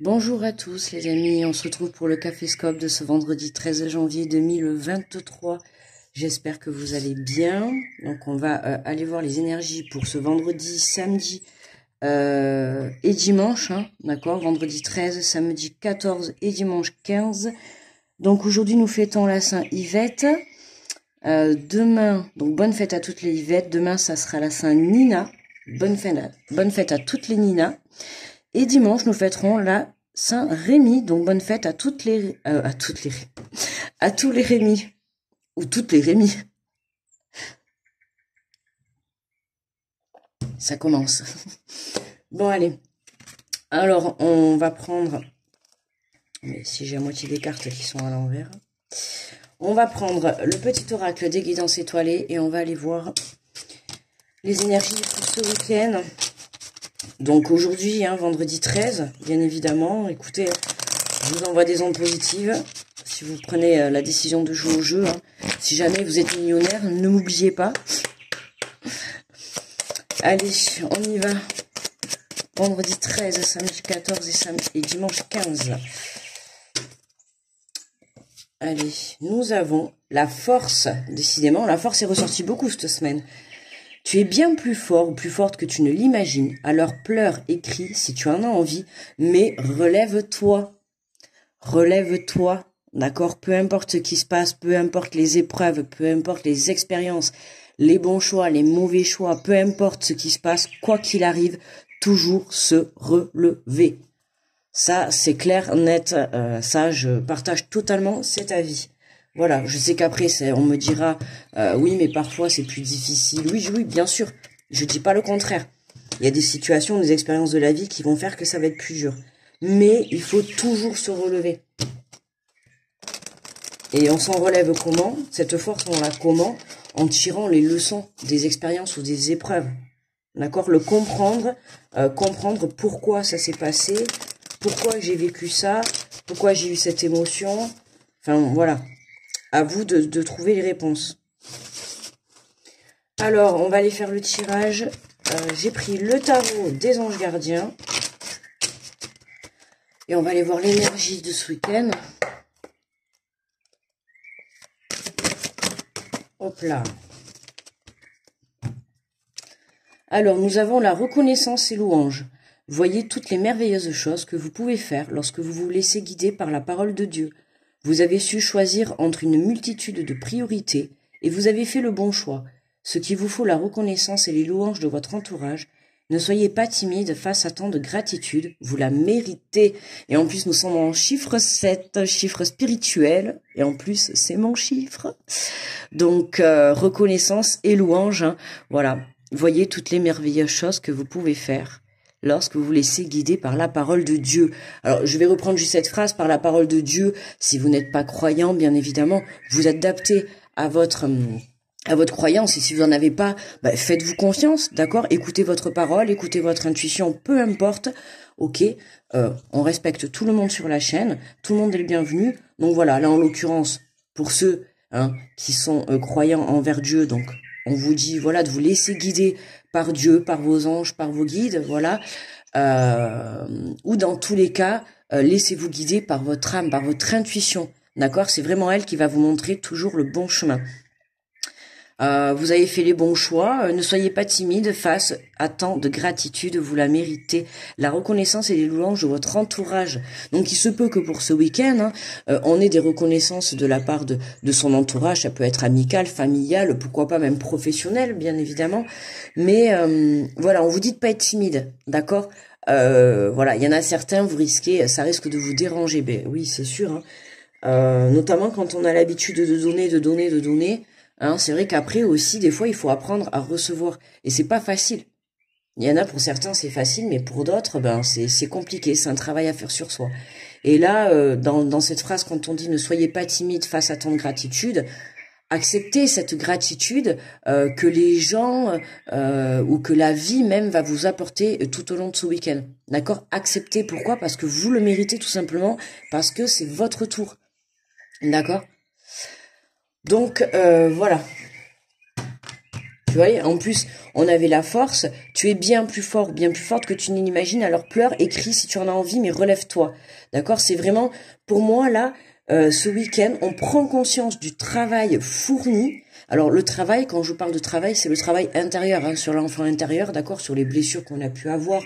Bonjour à tous les amis, on se retrouve pour le Caféscope de ce vendredi 13 janvier 2023. J'espère que vous allez bien. Donc on va aller voir les énergies pour ce vendredi, samedi et dimanche. D'accord, vendredi 13, samedi 14 et dimanche 15. Donc aujourd'hui nous fêtons la Saint-Yvette. Demain, donc bonne fête à toutes les Yvettes. Demain ça sera la Saint-Nina. Bonne fête à toutes les Nina. Et dimanche, nous fêterons la Saint-Rémy, donc bonne fête à tous les Rémy, ou toutes les Rémy. Ça commence. Bon, allez. Alors, on va prendre, mais si j'ai à moitié des cartes qui sont à l'envers, on va prendre le petit oracle des guidances étoilées et on va aller voir les énergies pour ce week-end. Donc aujourd'hui, vendredi 13, bien évidemment, écoutez, je vous envoie des ondes positives. Si vous prenez la décision de jouer au jeu, si jamais vous êtes millionnaire, ne m'oubliez pas. Allez, on y va. Vendredi 13, samedi 14 et dimanche 15. Allez, nous avons la force. Décidément, la force est ressortie beaucoup cette semaine. Tu es bien plus fort ou plus forte que tu ne l'imagines, alors pleure et crie si tu en as envie, mais relève-toi. Relève-toi, d'accord? Peu importe ce qui se passe, peu importe les épreuves, peu importe les expériences, les bons choix, les mauvais choix, peu importe ce qui se passe, quoi qu'il arrive, toujours se relever. Ça, c'est clair, net, ça, je partage totalement cet avis. Voilà, je sais qu'après, on me dira, oui, mais parfois c'est plus difficile. Oui, oui, bien sûr, je dis pas le contraire. Il y a des situations, des expériences de la vie qui vont faire que ça va être plus dur. Mais il faut toujours se relever. Et on s'en relève comment? Cette force, on la comment? En tirant les leçons des expériences ou des épreuves. D'accord? Le comprendre, comprendre pourquoi ça s'est passé, pourquoi j'ai vécu ça, pourquoi j'ai eu cette émotion. Enfin, voilà. À vous de trouver les réponses. Alors, on va aller faire le tirage. J'ai pris le tarot des anges gardiens. Et on va aller voir l'énergie de ce week-end. Hop là. Alors, nous avons la reconnaissance et louange. Voyez toutes les merveilleuses choses que vous pouvez faire lorsque vous vous laissez guider par la parole de Dieu. Vous avez su choisir entre une multitude de priorités et vous avez fait le bon choix. Ce qui vous faut la reconnaissance et les louanges de votre entourage. Ne soyez pas timide face à tant de gratitude, vous la méritez. Et en plus, nous sommes en chiffre 7, chiffre spirituel. Et en plus, c'est mon chiffre. Donc, reconnaissance et louange. Voilà, voyez toutes les merveilleuses choses que vous pouvez faire lorsque vous vous laissez guider par la parole de Dieu. Alors, je vais reprendre juste cette phrase, par la parole de Dieu. Si vous n'êtes pas croyant, bien évidemment, vous adaptez à votre croyance. Et si vous n'en avez pas, faites-vous confiance, d'accord? Écoutez votre parole, écoutez votre intuition, peu importe. Ok, on respecte tout le monde sur la chaîne, tout le monde est le bienvenu. Donc voilà, là en l'occurrence, pour ceux qui sont croyants envers Dieu, donc on vous dit voilà de vous laisser guider par Dieu, par vos anges, par vos guides, voilà. Ou dans tous les cas, laissez-vous guider par votre âme, par votre intuition, d'accord? C'est vraiment elle qui va vous montrer toujours le bon chemin. Vous avez fait les bons choix, ne soyez pas timide face à tant de gratitude, vous la méritez. La reconnaissance et les louanges de votre entourage. Donc il se peut que pour ce week-end, on ait des reconnaissances de la part de son entourage, ça peut être amical, familial, pourquoi pas même professionnel, bien évidemment. Mais voilà, on vous dit de pas être timide, d'accord? Voilà, il y en a certains, vous risquez, ça risque de vous déranger, ben oui, c'est sûr, notamment quand on a l'habitude de donner. C'est vrai qu'après aussi, des fois, il faut apprendre à recevoir. Et c'est pas facile. Il y en a pour certains, c'est facile, mais pour d'autres, c'est compliqué. C'est un travail à faire sur soi. Et là, dans cette phrase, quand on dit « ne soyez pas timide face à tant de gratitude », acceptez cette gratitude que les gens ou que la vie même va vous apporter tout au long de ce week-end. D'accord? Acceptez. Pourquoi? Parce que vous le méritez tout simplement, parce que c'est votre tour. D'accord? Donc, voilà. Tu vois, en plus, on avait la force. Tu es bien plus fort, bien plus forte que tu ne l'imagines. Alors pleure et crie si tu en as envie, mais relève-toi. D'accord? C'est vraiment, pour moi, là, ce week-end, on prend conscience du travail fourni. Alors le travail, quand je parle de travail, c'est le travail intérieur, hein, sur l'enfant intérieur, d'accord? Sur les blessures qu'on a pu avoir,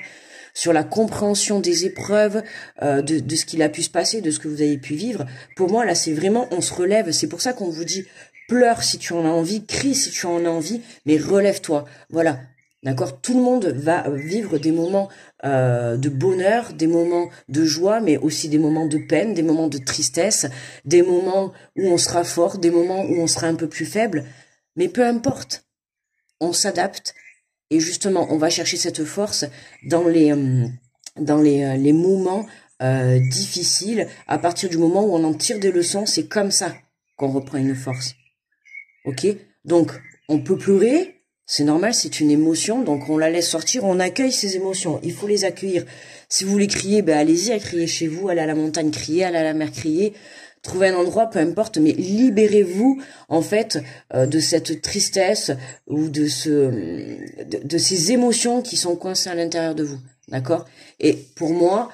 sur la compréhension des épreuves, de ce qu'il a pu se passer, de ce que vous avez pu vivre. Pour moi, là, c'est vraiment, on se relève. C'est pour ça qu'on vous dit, pleure si tu en as envie, crie si tu en as envie, mais relève-toi. Voilà, d'accord? Tout le monde va vivre des moments de bonheur, des moments de joie, mais aussi des moments de peine, des moments de tristesse, des moments où on sera fort, des moments où on sera un peu plus faible. Mais peu importe, on s'adapte et justement, on va chercher cette force dans les moments difficiles. À partir du moment où on en tire des leçons, c'est comme ça qu'on reprend une force. Ok? Donc, on peut pleurer, c'est normal, c'est une émotion, donc on la laisse sortir, on accueille ces émotions, il faut les accueillir. Si vous voulez crier, ben allez-y à crier chez vous, allez à la montagne crier, allez à la mer crier, trouvez un endroit, peu importe, mais libérez-vous, en fait, de cette tristesse ou de ces émotions qui sont coincées à l'intérieur de vous, d'accord? Et pour moi,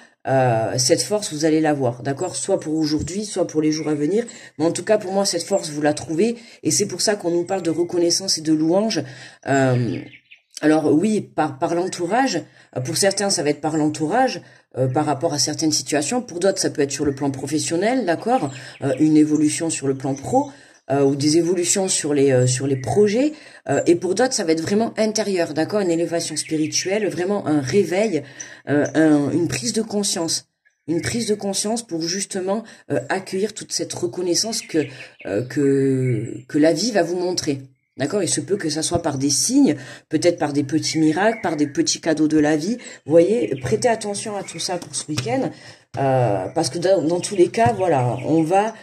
cette force, vous allez l'avoir, d'accord? Soit pour aujourd'hui, soit pour les jours à venir. Mais en tout cas, pour moi, cette force, vous la trouvez. Et c'est pour ça qu'on nous parle de reconnaissance et de louange. Alors oui, par l'entourage. Pour certains, ça va être par l'entourage, par rapport à certaines situations. Pour d'autres, ça peut être sur le plan professionnel, d'accord? Une évolution sur le plan pro. Ou des évolutions sur les projets, et pour d'autres ça va être vraiment intérieur, d'accord, une élévation spirituelle, vraiment un réveil, une prise de conscience, pour justement accueillir toute cette reconnaissance que la vie va vous montrer. D'accord, il se peut que ça soit par des signes, peut-être par des petits miracles, par des petits cadeaux de la vie. Vous voyez, prêtez attention à tout ça pour ce week-end, parce que dans tous les cas, voilà, on va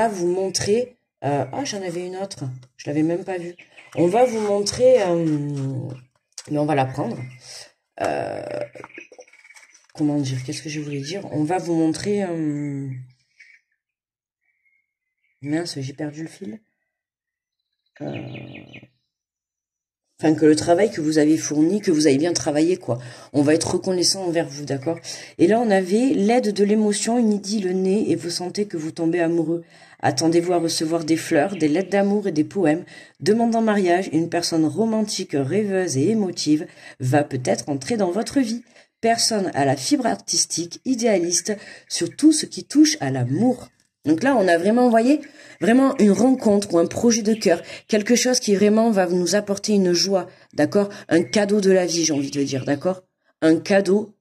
vous montrer. Ah, j'en avais une autre, je l'avais même pas vue. On va vous montrer, mais on va la prendre. Comment dire? Qu'est-ce que je voulais dire? On va vous montrer. Mince, j'ai perdu le fil. Enfin, que le travail que vous avez fourni, que vous avez bien travaillé, quoi. On va être reconnaissant envers vous, d'accord? Et là, on avait l'aide de l'émotion, une idylle le nez, et vous sentez que vous tombez amoureux. Attendez-vous à recevoir des fleurs, des lettres d'amour et des poèmes. Demande en mariage, une personne romantique, rêveuse et émotive va peut-être entrer dans votre vie. Personne à la fibre artistique, idéaliste, sur tout ce qui touche à l'amour. Donc là, on a vraiment, vous voyez, vraiment une rencontre ou un projet de cœur, quelque chose qui vraiment va nous apporter une joie, d'accord? Un cadeau de la vie, j'ai envie de dire, d'accord? Un cadeau,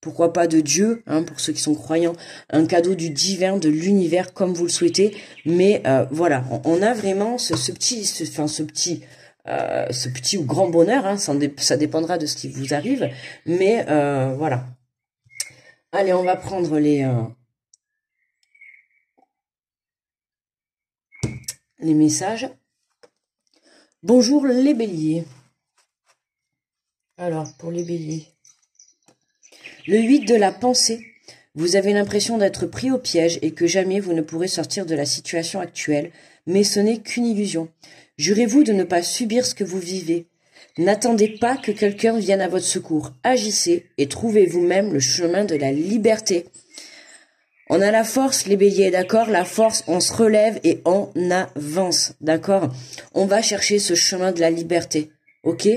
pourquoi pas de Dieu, hein, pour ceux qui sont croyants, un cadeau du divin, de l'univers, comme vous le souhaitez. Mais voilà, on a vraiment ce petit ou grand bonheur, hein, ça dépendra de ce qui vous arrive. Mais voilà. Allez, on va prendre les messages. Bonjour les béliers. Alors, pour les béliers. Le 8 de la pensée. Vous avez l'impression d'être pris au piège et que jamais vous ne pourrez sortir de la situation actuelle, mais ce n'est qu'une illusion. Jurez-vous de ne pas subir ce que vous vivez. N'attendez pas que quelqu'un vienne à votre secours. Agissez et trouvez vous-même le chemin de la liberté. On a la force, les béliers, d'accord? La force, on se relève et on avance, d'accord? On va chercher ce chemin de la liberté, ok?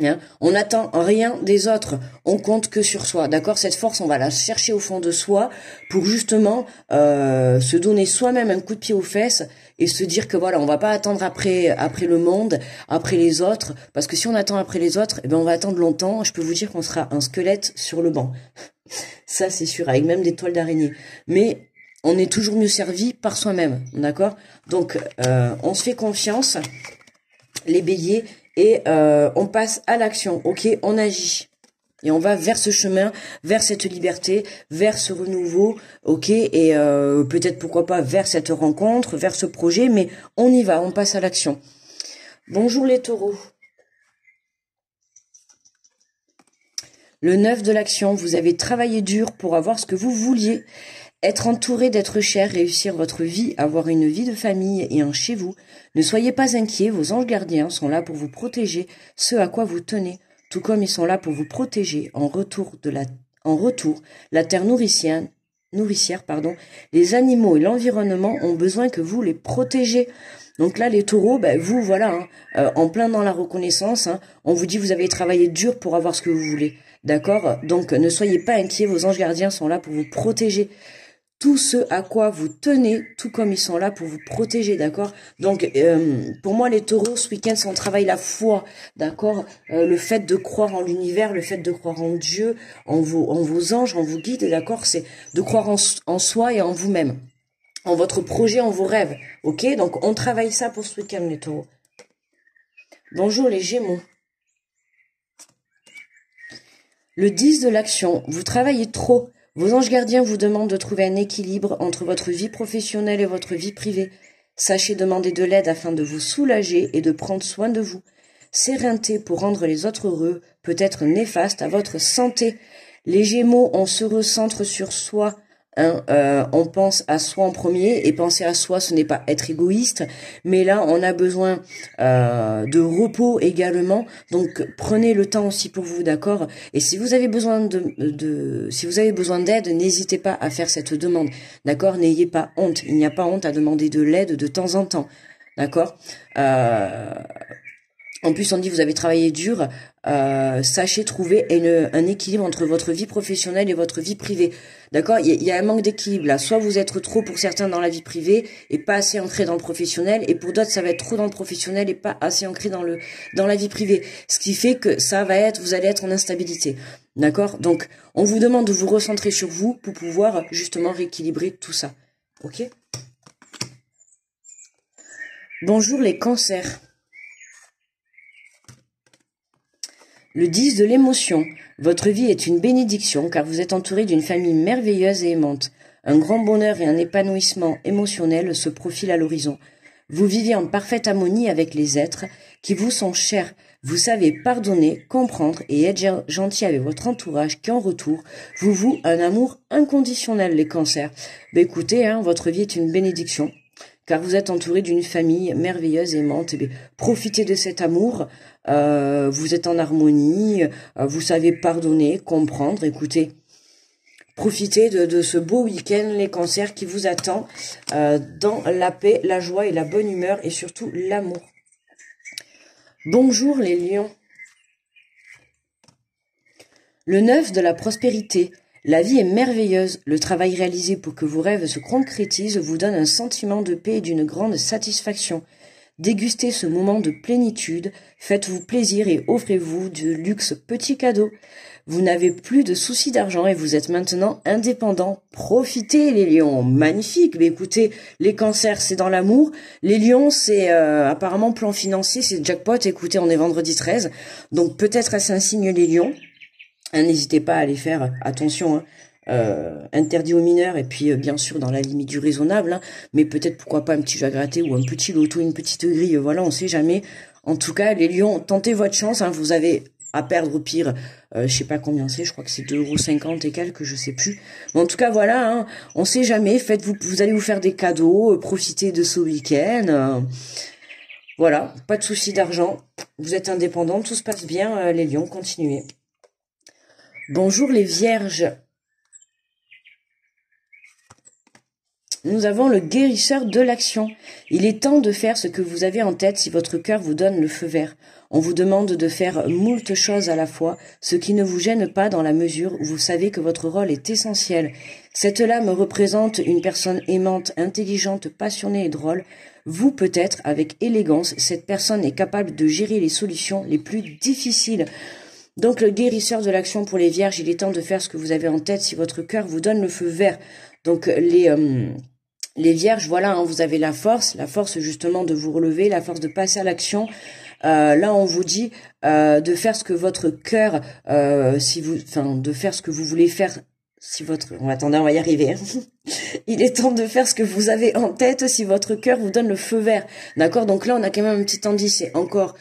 Hein, on n'attend rien des autres, on compte que sur soi, d'accord? Cette force, on va la chercher au fond de soi pour justement se donner soi-même un coup de pied aux fesses et se dire que voilà, on va pas attendre après le monde, après les autres, parce que si on attend après les autres, eh ben on va attendre longtemps. Je peux vous dire qu'on sera un squelette sur le banc, ça c'est sûr, avec même des toiles d'araignée. Mais on est toujours mieux servi par soi-même, d'accord? Donc on se fait confiance, les béliers. Et on passe à l'action, ok? On agit. Et on va vers ce chemin, vers cette liberté, vers ce renouveau, ok? Et peut-être, pourquoi pas, vers cette rencontre, vers ce projet, mais on y va, on passe à l'action. Bonjour les taureaux. Le 9 de l'action, vous avez travaillé dur pour avoir ce que vous vouliez. Être entouré d'êtres chers, réussir votre vie, avoir une vie de famille et un chez vous. Ne soyez pas inquiets, vos anges gardiens sont là pour vous protéger, ce à quoi vous tenez, tout comme ils sont là pour vous protéger en retour, la terre nourricière, les animaux et l'environnement ont besoin que vous les protégez. Donc là, les taureaux, ben, vous, voilà, en plein dans la reconnaissance, on vous dit vous avez travaillé dur pour avoir ce que vous voulez. D'accord? Donc ne soyez pas inquiets, vos anges gardiens sont là pour vous protéger. Tout ce à quoi vous tenez, tout comme ils sont là pour vous protéger, d'accord? Donc, pour moi, les taureaux, ce week-end, c'est on travaille la foi, d'accord? Le fait de croire en l'univers, le fait de croire en Dieu, en vos anges, en vos guides, d'accord? C'est de croire en soi et en vous-même, en votre projet, en vos rêves, ok? Donc, on travaille ça pour ce week-end, les taureaux. Bonjour les Gémeaux. Le 10 de l'action, vous travaillez trop. Vos anges gardiens vous demandent de trouver un équilibre entre votre vie professionnelle et votre vie privée. Sachez demander de l'aide afin de vous soulager et de prendre soin de vous. Sérénité pour rendre les autres heureux peut être néfaste à votre santé. Les Gémeaux, on se recentre sur soi. On pense à soi en premier, et penser à soi, ce n'est pas être égoïste, mais là on a besoin de repos également, donc prenez le temps aussi pour vous, d'accord? Et si vous avez besoin si vous avez besoin d'aide, n'hésitez pas à faire cette demande, d'accord? N'ayez pas honte, il n'y a pas honte à demander de l'aide de temps en temps, d'accord? En plus, on dit vous avez travaillé dur, sachez trouver un équilibre entre votre vie professionnelle et votre vie privée. D'accord? Il y a un manque d'équilibre là. Soit vous êtes trop pour certains dans la vie privée et pas assez ancré dans le professionnel, et pour d'autres ça va être trop dans le professionnel et pas assez ancré dans la vie privée. Ce qui fait que vous allez être en instabilité. D'accord? Donc, on vous demande de vous recentrer sur vous pour pouvoir justement rééquilibrer tout ça. Ok? Bonjour les cancers. Le 10 de l'émotion. Votre vie est une bénédiction car vous êtes entouré d'une famille merveilleuse et aimante. Un grand bonheur et un épanouissement émotionnel se profilent à l'horizon. Vous vivez en parfaite harmonie avec les êtres qui vous sont chers. Vous savez pardonner, comprendre et être gentil avec votre entourage qui en retour vous voue un amour inconditionnel, les cancers. Ben écoutez, votre vie est une bénédiction car vous êtes entouré d'une famille merveilleuse et aimante. Et bien, profitez de cet amour, vous êtes en harmonie, vous savez pardonner, comprendre, écoutez. Profitez de ce beau week-end, les cancers, qui vous attend dans la paix, la joie et la bonne humeur et surtout l'amour. Bonjour les lions. Le 9 de la prospérité. La vie est merveilleuse. Le travail réalisé pour que vos rêves se concrétisent vous donne un sentiment de paix et d'une grande satisfaction. Dégustez ce moment de plénitude, faites-vous plaisir et offrez-vous de luxe petits cadeaux. Vous n'avez plus de soucis d'argent et vous êtes maintenant indépendant. Profitez les lions, magnifique. Mais écoutez, les cancers c'est dans l'amour, les lions c'est apparemment plan financier, c'est jackpot. Écoutez, on est vendredi 13, donc peut-être est-ce un signe les lions. N'hésitez pas à aller faire attention, interdit aux mineurs et puis bien sûr dans la limite du raisonnable, mais peut-être pourquoi pas un petit jeu à gratter ou un petit loto, une petite grille, voilà, on sait jamais. En tout cas, les lions, tentez votre chance, vous avez à perdre au pire, je sais pas combien c'est, je crois que c'est 2,50 € et quelques, je sais plus. Mais en tout cas, voilà, on sait jamais, vous allez vous faire des cadeaux, profitez de ce week-end. Voilà, pas de souci d'argent, vous êtes indépendants, tout se passe bien, les lions, continuez. Bonjour les vierges. Nous avons le guérisseur de l'action. Il est temps de faire ce que vous avez en tête si votre cœur vous donne le feu vert. On vous demande de faire moult choses à la fois, ce qui ne vous gêne pas dans la mesure où vous savez que votre rôle est essentiel. Cette lame représente une personne aimante, intelligente, passionnée et drôle. Vous, peut-être, avec élégance, cette personne est capable de gérer les solutions les plus difficiles. Donc le guérisseur de l'action pour les vierges, il est temps de faire ce que vous avez en tête si votre cœur vous donne le feu vert. Donc les vierges, voilà, vous avez la force justement de vous relever, la force de passer à l'action. Là on vous dit de faire ce que votre cœur, de faire ce que vous voulez faire. Si votre, attendez, on va y arriver. Il est temps de faire ce que vous avez en tête si votre cœur vous donne le feu vert. D'accord? Donc là, on a quand même un petit indice. C'est encore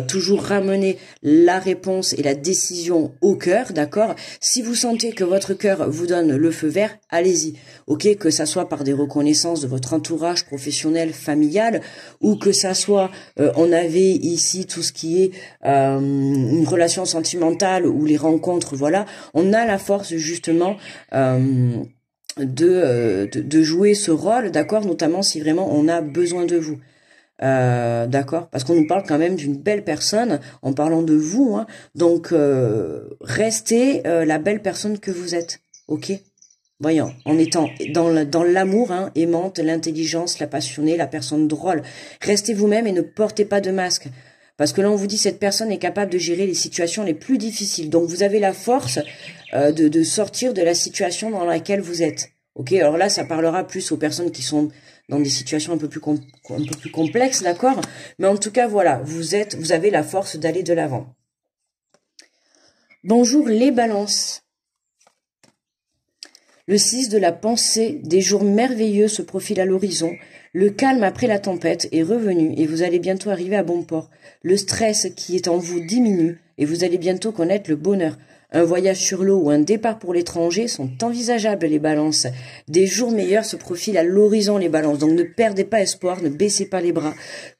toujours ramener la réponse et la décision au cœur. D'accord? Si vous sentez que votre cœur vous donne le feu vert, allez-y. Ok? Que ça soit par des reconnaissances de votre entourage professionnel, familial, ou que ça soit, on avait ici tout ce qui est une relation sentimentale ou les rencontres. Voilà. On a la force justement de jouer ce rôle, d'accord, notamment si vraiment on a besoin de vous. D'accord, parce qu'on nous parle quand même d'une belle personne en parlant de vous, hein. Donc restez la belle personne que vous êtes, ok. Voyons, en étant dans l'amour, hein, aimante, l'intelligence, la passionnée, la personne drôle. Restez vous-même et ne portez pas de masque. Parce que là, on vous dit cette personne est capable de gérer les situations les plus difficiles. Donc, vous avez la force de sortir de la situation dans laquelle vous êtes. Ok, alors là, ça parlera plus aux personnes qui sont dans des situations un peu plus complexes, d'accord. Mais en tout cas, voilà, vous avez la force d'aller de l'avant. Bonjour les balances. Le 6 de la pensée, des jours merveilleux se profilent à l'horizon. Le calme après la tempête est revenu et vous allez bientôt arriver à bon port. Le stress qui est en vous diminue et vous allez bientôt connaître le bonheur. Un voyage sur l'eau ou un départ pour l'étranger sont envisageables, les balances. Des jours meilleurs se profilent à l'horizon, les balances. Donc ne perdez pas espoir, ne baissez pas les bras.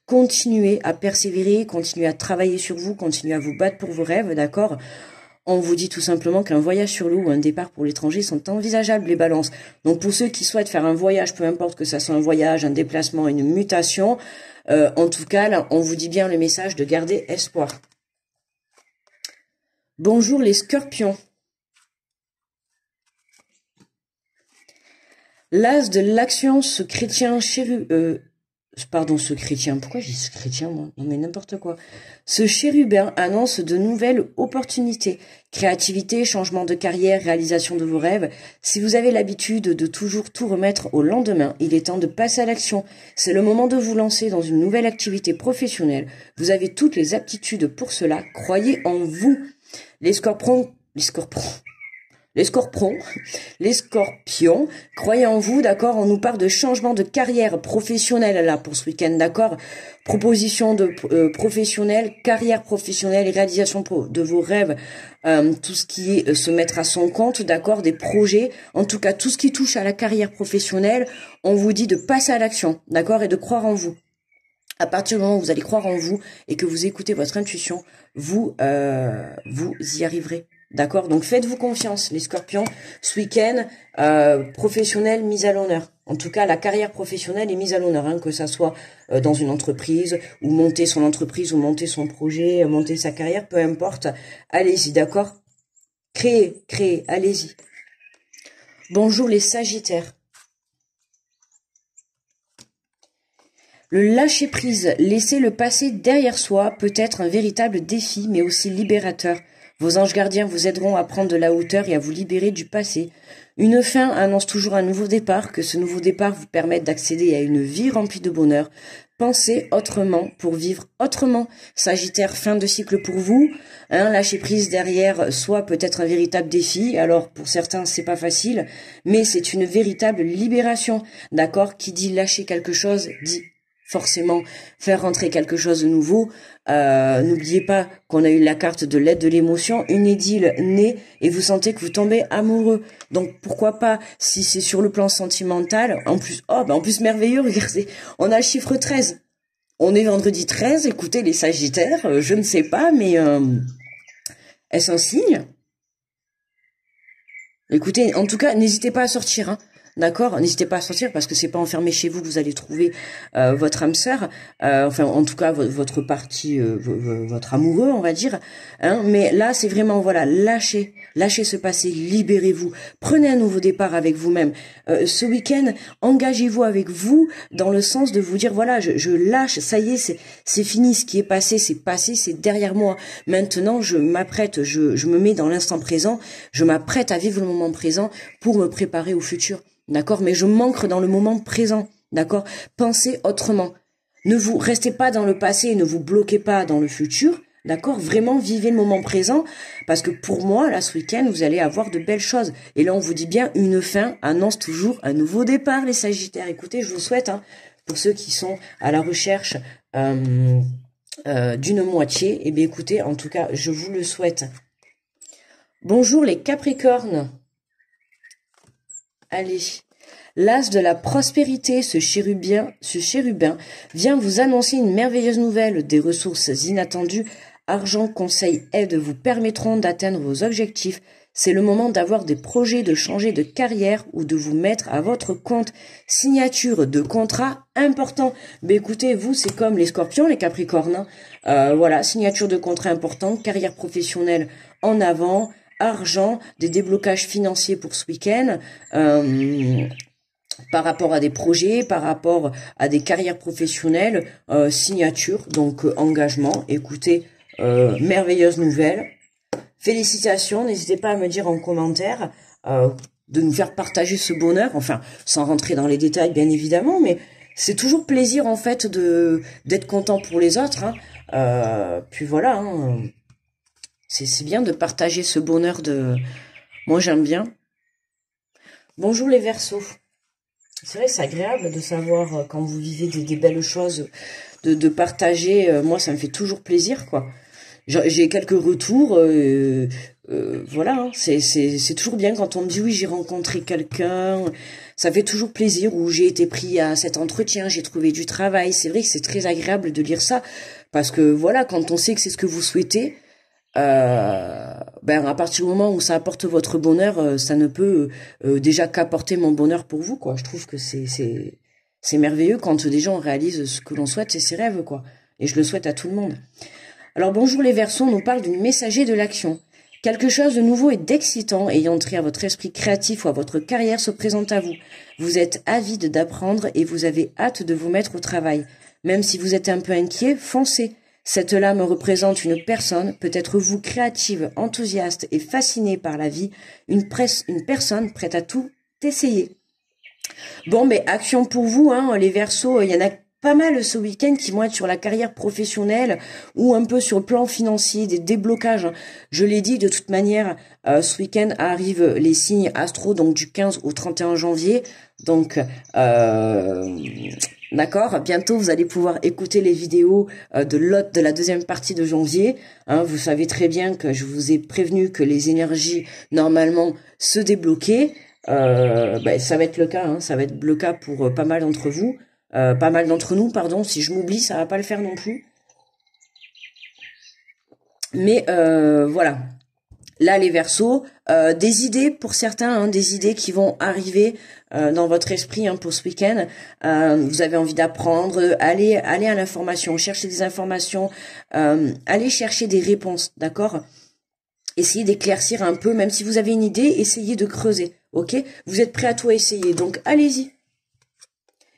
Continuez à persévérer, continuez à travailler sur vous, continuez à vous battre pour vos rêves, d'accord ? On vous dit tout simplement qu'un voyage sur l'eau ou un départ pour l'étranger sont envisageables, les balances. Donc pour ceux qui souhaitent faire un voyage, peu importe que ça soit un voyage, un déplacement, une mutation, en tout cas, là, on vous dit bien le message de garder espoir. Bonjour les scorpions. L'as de l'action, ce chrétien ce chrétien, pourquoi je dis ce chrétien, moi? Non mais n'importe quoi. Ce chérubin annonce de nouvelles opportunités. Créativité, changement de carrière, réalisation de vos rêves. Si vous avez l'habitude de toujours tout remettre au lendemain, il est temps de passer à l'action. C'est le moment de vous lancer dans une nouvelle activité professionnelle. Vous avez toutes les aptitudes pour cela. Croyez en vous. Les scorpions, croyez en vous, d'accord. On nous parle de changement de carrière professionnelle là pour ce week-end, d'accord. Proposition de professionnelle, carrière professionnelle, réalisation de vos rêves, tout ce qui est se mettre à son compte, d'accord, des projets, en tout cas tout ce qui touche à la carrière professionnelle, on vous dit de passer à l'action, d'accord, et de croire en vous. À partir du moment où vous allez croire en vous et que vous écoutez votre intuition, vous y arriverez. D'accord? Donc faites-vous confiance, les scorpions. Ce week-end, professionnel mise à l'honneur. En tout cas, la carrière professionnelle est mise à l'honneur, hein, que ça soit dans une entreprise, ou monter son entreprise, ou monter son projet, monter sa carrière, peu importe. Allez-y, d'accord? Créez, allez-y. Bonjour les sagittaires. Le lâcher-prise, laisser le passé derrière soi peut être un véritable défi, mais aussi libérateur. Vos anges gardiens vous aideront à prendre de la hauteur et à vous libérer du passé. Une fin annonce toujours un nouveau départ, que ce nouveau départ vous permette d'accéder à une vie remplie de bonheur. Pensez autrement pour vivre autrement. Sagittaire, fin de cycle pour vous. Lâcher prise derrière soi peut être un véritable défi. Alors pour certains c'est pas facile, mais c'est une véritable libération. D'accord? Qui dit lâcher quelque chose dit forcément faire rentrer quelque chose de nouveau. N'oubliez pas qu'on a eu la carte de l'aide de l'émotion, une idylle née et vous sentez que vous tombez amoureux. Donc pourquoi pas, si c'est sur le plan sentimental, en plus merveilleux, regardez, on a le chiffre 13. On est vendredi 13, écoutez les sagittaires, je ne sais pas, mais est-ce un signe? Écoutez, en tout cas, n'hésitez pas à sortir, hein. D'accord, n'hésitez pas à sortir parce que c'est pas enfermé chez vous que vous allez trouver votre âme sœur, enfin en tout cas votre partie, votre amoureux, on va dire. Hein, mais là c'est vraiment voilà, lâchez ce passé, libérez-vous, prenez un nouveau départ avec vous-même. Ce week-end, engagez-vous avec vous dans le sens de vous dire voilà, je lâche, ça y est, c'est fini, ce qui est passé, c'est derrière moi. Maintenant, je m'apprête, je me mets dans l'instant présent, je m'apprête à vivre le moment présent pour me préparer au futur. D'accord, mais je m'ancre dans le moment présent, d'accord. Pensez autrement. Ne vous restez pas dans le passé et ne vous bloquez pas dans le futur, D'accord? Vraiment, vivez le moment présent, parce que pour moi, là, ce week-end, vous allez avoir de belles choses. Et là, on vous dit bien, une fin annonce toujours un nouveau départ, les Sagittaires. Écoutez, je vous souhaite, hein, pour ceux qui sont à la recherche d'une moitié, eh bien, écoutez, en tout cas, je vous le souhaite. Bonjour les Capricornes. Allez. L'as de la prospérité, ce chérubin vient vous annoncer une merveilleuse nouvelle. Des ressources inattendues, argent, conseils, aides vous permettront d'atteindre vos objectifs. C'est le moment d'avoir des projets, de changer de carrière ou de vous mettre à votre compte. Signature de contrat important. Ben écoutez, vous, c'est comme les Scorpions, les Capricornes. Voilà, signature de contrat important, carrière professionnelle en avant, argent, des déblocages financiers pour ce week-end. Par rapport à des projets, par rapport à des carrières professionnelles, signature, donc engagement. Écoutez, merveilleuse nouvelle. Félicitations, n'hésitez pas à me dire en commentaire, de nous faire partager ce bonheur, enfin, sans rentrer dans les détails bien évidemment, mais c'est toujours plaisir en fait d'être content pour les autres. Hein. Puis voilà, hein, c'est bien de partager ce bonheur Moi j'aime bien. Bonjour les Verseaux. C'est vrai, c'est agréable de savoir quand vous vivez des belles choses, de partager. Moi, ça me fait toujours plaisir, quoi. J'ai quelques retours, voilà. Hein, c'est toujours bien quand on me dit oui, j'ai rencontré quelqu'un. Ça fait toujours plaisir. Ou j'ai été pris à cet entretien, j'ai trouvé du travail. C'est vrai que c'est très agréable de lire ça parce que voilà, quand on sait que c'est ce que vous souhaitez. À partir du moment où ça apporte votre bonheur, ça ne peut déjà qu'apporter mon bonheur pour vous, quoi. Je trouve que c'est merveilleux quand des gens réalisent ce que l'on souhaite et ses rêves, quoi. Et je le souhaite à tout le monde. Alors bonjour les Verseaux, on nous parle du messager de l'action. Quelque chose de nouveau et d'excitant ayant trait à votre esprit créatif ou à votre carrière se présente à vous. Vous êtes avide d'apprendre et vous avez hâte de vous mettre au travail. Même si vous êtes un peu inquiet, foncez. Cette lame représente une personne, peut-être vous, créative, enthousiaste et fascinée par la vie, une personne prête à tout essayer. Bon, mais action pour vous, hein, les Verseaux, il y en a pas mal ce week-end qui vont être sur la carrière professionnelle ou un peu sur le plan financier, des déblocages. Je l'ai dit, de toute manière, ce week-end arrivent les signes astro, donc du 15 au 31 janvier. Donc, d'accord, bientôt vous allez pouvoir écouter les vidéos de la deuxième partie de janvier. Hein, vous savez très bien que je vous ai prévenu que les énergies normalement se débloquaient. Ça va être le cas, hein, ça va être le cas pour pas mal d'entre vous, pas mal d'entre nous, pardon. Si je m'oublie, ça va pas le faire non plus. Mais voilà. Là, les Verseaux, des idées pour certains, hein, des idées qui vont arriver dans votre esprit, hein, pour ce week-end. Vous avez envie d'apprendre, allez à l'information, cherchez des informations, allez chercher des réponses, d'accord? Essayez d'éclaircir un peu, même si vous avez une idée, essayez de creuser, ok? Vous êtes prêt à tout essayer, donc allez-y.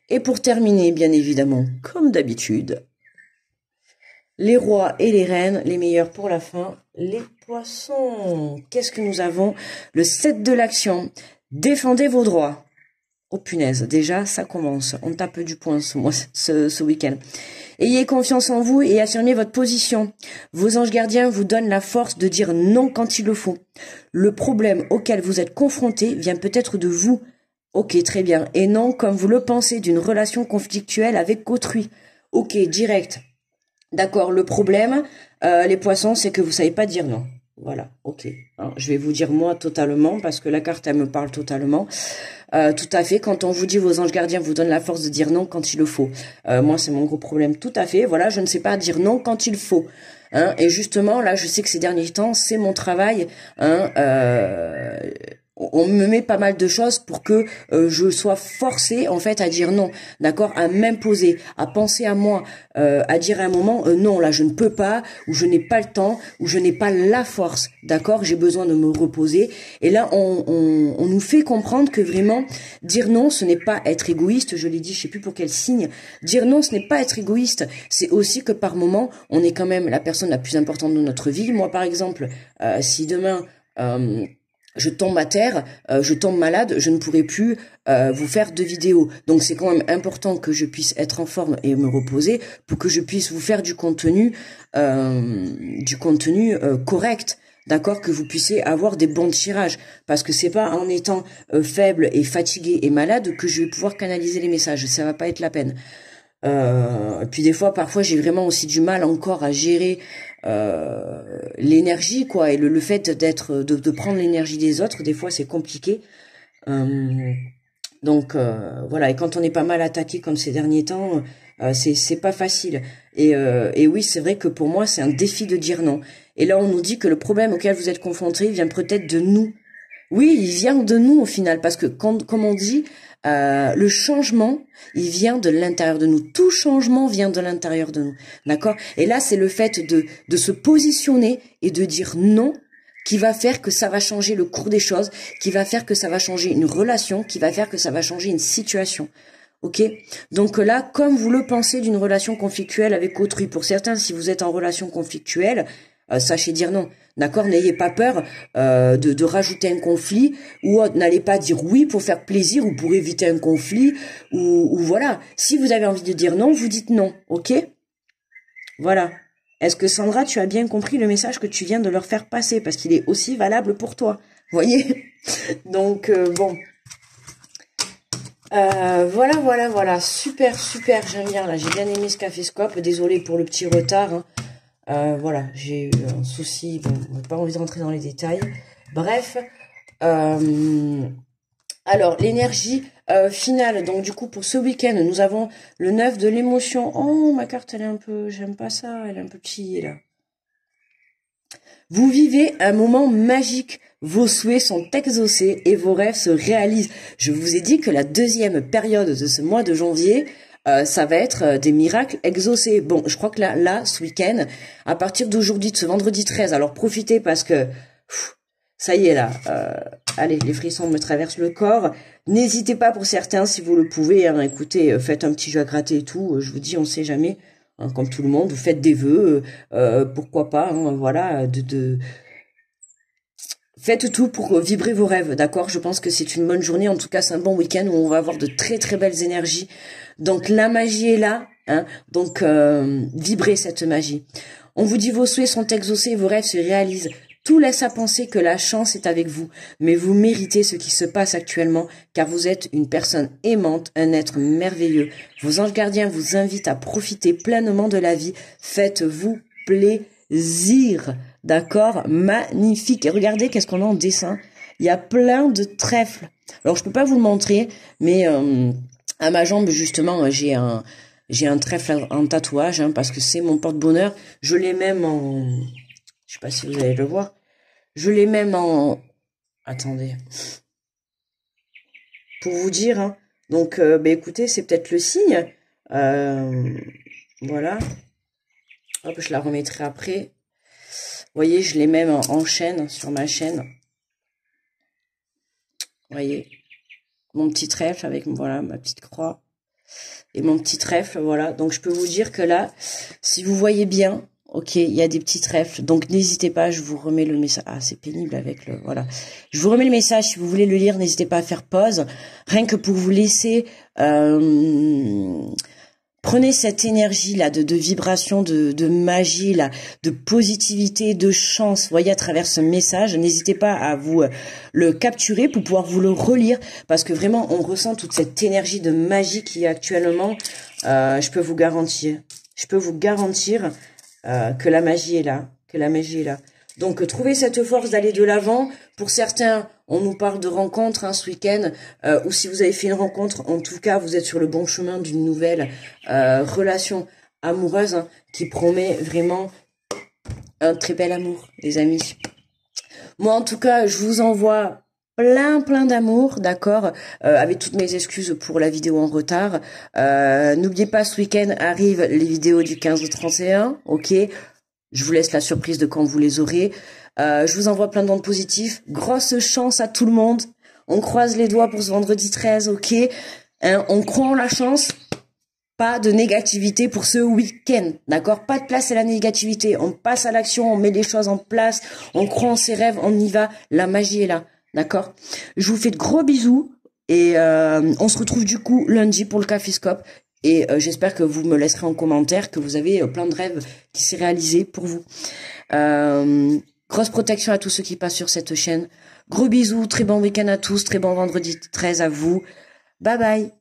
Et pour terminer, bien évidemment, comme d'habitude, les rois et les reines, les meilleurs pour la fin, les poissons. Qu'est-ce que nous avons? Le 7 de l'action. Défendez vos droits. Oh punaise, déjà ça commence. On tape du poing ce week-end. Ayez confiance en vous et affirmez votre position. Vos anges gardiens vous donnent la force de dire non quand il le faut. Le problème auquel vous êtes confronté vient peut-être de vous. Ok, très bien. Et non, comme vous le pensez, d'une relation conflictuelle avec autrui. Ok, direct. D'accord, le problème, les poissons, c'est que vous savez pas dire non. Voilà, ok. Alors, je vais vous dire moi totalement, parce que la carte, elle me parle totalement. Tout à fait, quand on vous dit vos anges gardiens vous donnent la force de dire non quand il le faut. Moi, c'est mon gros problème, tout à fait. Voilà, je ne sais pas dire non quand il faut. Hein, et justement, là, je sais que ces derniers temps, c'est mon travail. Hein, on me met pas mal de choses pour que je sois forcée en fait à dire non, d'accord, à m'imposer, à penser à moi, à dire à un moment non, là je ne peux pas, ou je n'ai pas le temps, ou je n'ai pas la force, d'accord, j'ai besoin de me reposer. Et là on nous fait comprendre que vraiment dire non, ce n'est pas être égoïste. Je l'ai dit, je sais plus pour quel signe. Dire non, ce n'est pas être égoïste. C'est aussi que par moment on est quand même la personne la plus importante de notre vie. Moi par exemple, si demain je tombe à terre, je tombe malade, je ne pourrai plus vous faire de vidéos. Donc c'est quand même important que je puisse être en forme et me reposer pour que je puisse vous faire du contenu correct. D'accord, que vous puissiez avoir des bons tirages, parce que c'est pas en étant faible et fatigué et malade que je vais pouvoir canaliser les messages, ça va pas être la peine. Et puis des fois, parfois, j'ai vraiment aussi du mal encore à gérer l'énergie, quoi, et le fait de prendre l'énergie des autres, des fois c'est compliqué. Donc voilà, et quand on est pas mal attaqué comme ces derniers temps, c'est pas facile. Et oui, c'est vrai que pour moi, c'est un défi de dire non. Et là, on nous dit que le problème auquel vous êtes confrontés vient peut-être de nous. Oui, il vient de nous au final, parce que comme on dit, le changement, il vient de l'intérieur de nous. Tout changement vient de l'intérieur de nous, d'accord? Et là, c'est le fait de se positionner et de dire non qui va faire que ça va changer le cours des choses, qui va faire que ça va changer une relation, qui va faire que ça va changer une situation. Ok? Donc là, comme vous le pensez d'une relation conflictuelle avec autrui, pour certains, si vous êtes en relation conflictuelle, sachez dire non. D'accord, n'ayez pas peur de rajouter un conflit, ou n'allez pas dire oui pour faire plaisir ou pour éviter un conflit, ou voilà. Si vous avez envie de dire non, vous dites non, ok? Voilà. Est-ce que Sandra, tu as bien compris le message que tu viens de leur faire passer? Parce qu'il est aussi valable pour toi, voyez? Donc, bon. Voilà. Super, j'aime bien, là. J'ai bien aimé ce caféscope. Désolée pour le petit retard, hein. Voilà, j'ai eu un souci, bon, on n'a pas envie de rentrer dans les détails. Bref, alors, l'énergie finale, donc du coup, pour ce week-end, nous avons le 9 de l'émotion. Oh, ma carte, elle est un peu, j'aime pas ça, elle est un peu pillée, là. Vous vivez un moment magique. Vos souhaits sont exaucés et vos rêves se réalisent. Je vous ai dit que la deuxième période de ce mois de janvier, ça va être des miracles exaucés. Bon, je crois que là, ce week-end, à partir d'aujourd'hui, de ce vendredi 13, alors profitez parce que ça y est là. Allez, les frissons me traversent le corps. N'hésitez pas pour certains, si vous le pouvez. Hein, écoutez, faites un petit jeu à gratter et tout. Je vous dis, on sait jamais. Hein, comme tout le monde, vous faites des vœux. Pourquoi pas, hein, voilà, Faites tout pour vibrer vos rêves, d'accord? Je pense que c'est une bonne journée. En tout cas, c'est un bon week-end où on va avoir de très très belles énergies. Donc la magie est là, hein. Donc vibrez cette magie. On vous dit vos souhaits sont exaucés et vos rêves se réalisent. Tout laisse à penser que la chance est avec vous, mais vous méritez ce qui se passe actuellement, car vous êtes une personne aimante, un être merveilleux. Vos anges gardiens vous invitent à profiter pleinement de la vie. Faites-vous plaisir. D'accord, magnifique. Et regardez qu'est-ce qu'on a en dessin. Il y a plein de trèfles. Alors je peux pas vous le montrer, mais à ma jambe justement, j'ai un trèfle en tatouage, hein, parce que c'est mon porte-bonheur. Je l'ai même en, je sais pas si vous allez le voir. Je l'ai même en, attendez, pour vous dire. Hein. Donc écoutez, c'est peut-être le signe. Voilà. Hop, je la remettrai après. Vous voyez, je l'ai même en chaîne, sur ma chaîne. Vous voyez, mon petit trèfle avec, voilà, ma petite croix. Et mon petit trèfle, voilà. Donc, je peux vous dire que là, si vous voyez bien, ok, il y a des petits trèfles. Donc, n'hésitez pas, je vous remets le message. Ah, c'est pénible avec le, voilà. Je vous remets le message, si vous voulez le lire, n'hésitez pas à faire pause. Rien que pour vous laisser... Prenez cette énergie-là de vibration, de magie, là, de positivité, de chance, voyez, à travers ce message. N'hésitez pas à vous le capturer pour pouvoir vous le relire, parce que vraiment, on ressent toute cette énergie de magie qui est actuellement, je peux vous garantir que la magie est là, Donc, trouvez cette force d'aller de l'avant. Pour certains, on nous parle de rencontres hein, ce week-end, ou si vous avez fait une rencontre, en tout cas, vous êtes sur le bon chemin d'une nouvelle relation amoureuse hein, qui promet vraiment un très bel amour, les amis. Moi, en tout cas, je vous envoie plein d'amour, d'accord, avec toutes mes excuses pour la vidéo en retard. N'oubliez pas, ce week-end arrivent les vidéos du 15 au 31, ok. Je vous laisse la surprise de quand vous les aurez. Je vous envoie plein d'ondes positifs. Grosse chance à tout le monde. On croise les doigts pour ce vendredi 13, ok. Hein, on croit en la chance. Pas de négativité pour ce week-end, d'accord. Pas de place à la négativité. On passe à l'action, on met les choses en place. On croit en ses rêves, on y va. La magie est là, D'accord? Je vous fais de gros bisous et on se retrouve du coup lundi pour le Caféscope. Et j'espère que vous me laisserez en commentaire que vous avez plein de rêves qui s'est réalisé pour vous. Grosse protection à tous ceux qui passent sur cette chaîne. Gros bisous, très bon week-end à tous, très bon vendredi 13 à vous. Bye bye.